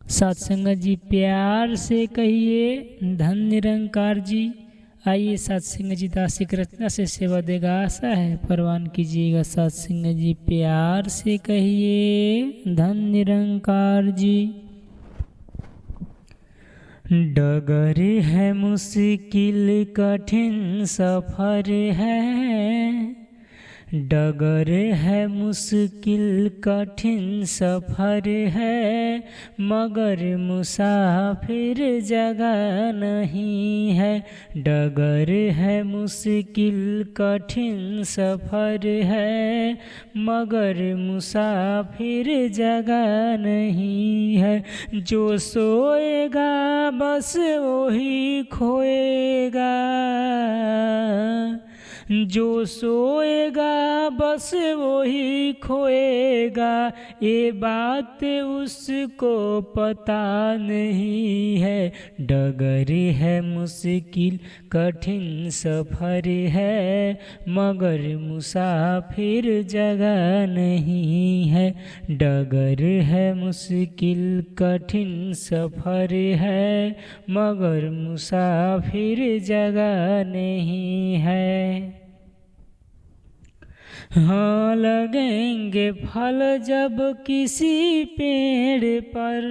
सत्संग जी प्यार से कहिए धन निरंकार जी। आइए सत्संग जी दासी रचना से सेवा देगा, आशा है परवान कीजिएगा। सत्संग जी प्यार से कहिए धन निरंकार जी। डगर है मुश्किल कठिन सफर है, डगर है मुश्किल कठिन सफर है, मगर मुसाफिर जगह नहीं है। डगर है मुश्किल कठिन सफर है, मगर मुसाफिर जगह नहीं है। जो सोएगा बस वही खोएगा, जो सोएगा बस वही खोएगा, ये बात उसको पता नहीं है। डगर है मुश्किल कठिन सफर है, मगर मुसाफिर जगह नहीं है। डगर है मुश्किल कठिन सफर है, मगर मुसाफिर जगह नहीं है। हाँ लगेंगे फल जब किसी पेड़ पर,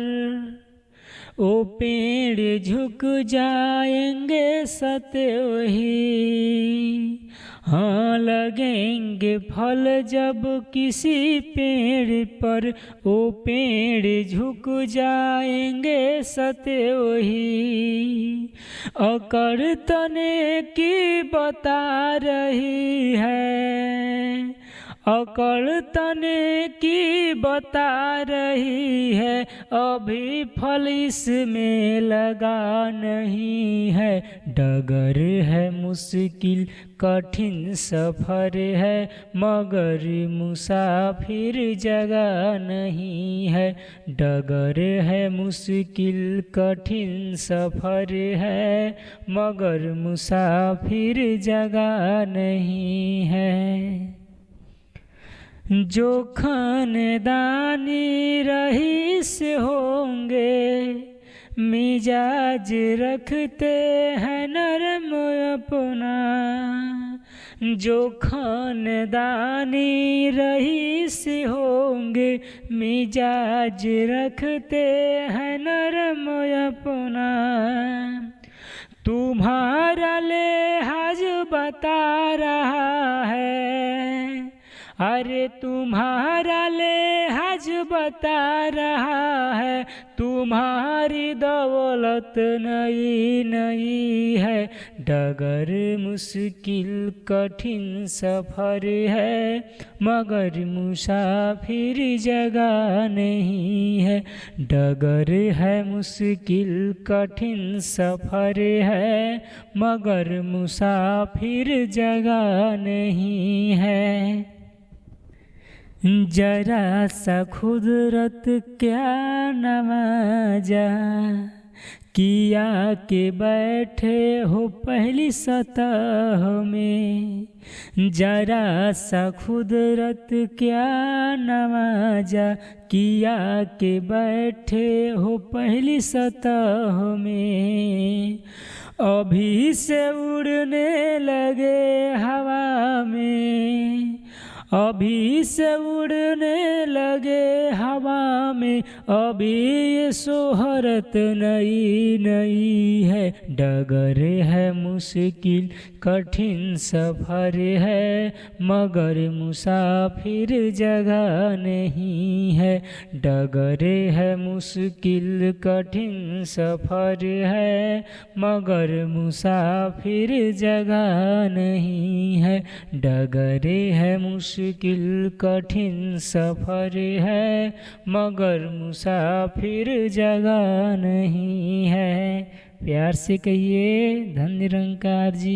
वो पेड़ झुक जाएंगे सत्य ही। हाँ लगेंगे फल जब किसी पेड़ पर, वो पेड़ झुक जाएंगे सत्य ही। अकड़ तने की बता रही है, अकड़ तने की बता रही है, अभी फल इसमें लगा नहीं है। डगर है मुश्किल कठिन सफर है, मगर मुसाफिर जगह नहीं है। डगर है मुश्किल कठिन सफर है, मगर मुसाफिर जगह नहीं है। जो खानदानी रईस होंगे, मिजाज रखते हैं नरम अपना। जो खानदानी रईस होंगे, मिजाज रखते हैं नरम अपना। तुम्हारा लिहाज बता रहा है, अरे तुम्हारा लिहाज बता रहा है, तुम्हारी दौलत नई नई है। डगर मुश्किल कठिन सफर है, मगर मुसाफिर जगह नहीं है। डगर है मुश्किल कठिन सफर है, मगर मुसाफिर जगह नहीं है। जरा सा खुदरत क्या नवाजा, किया के बैठे हो पहली सतह में। जरा सा खुदरत क्या नवाजा, किया के बैठे हो पहली सतह में। अभी से उड़ने लगे हवा में, अभी से उड़ने लगे हवा में, अभी ये सोहरत नई नई है। डगर है मुश्किल कठिन सफर है, मगर मुसाफिर जगह नहीं है। डगर है मुश्किल कठिन सफर है, मगर मुसाफिर जगह नहीं है। डगर है मुश्किल कठिन सफर है, मगर मुसाफिर जगह नहीं है। प्यार से कहिए धन निरंकार जी।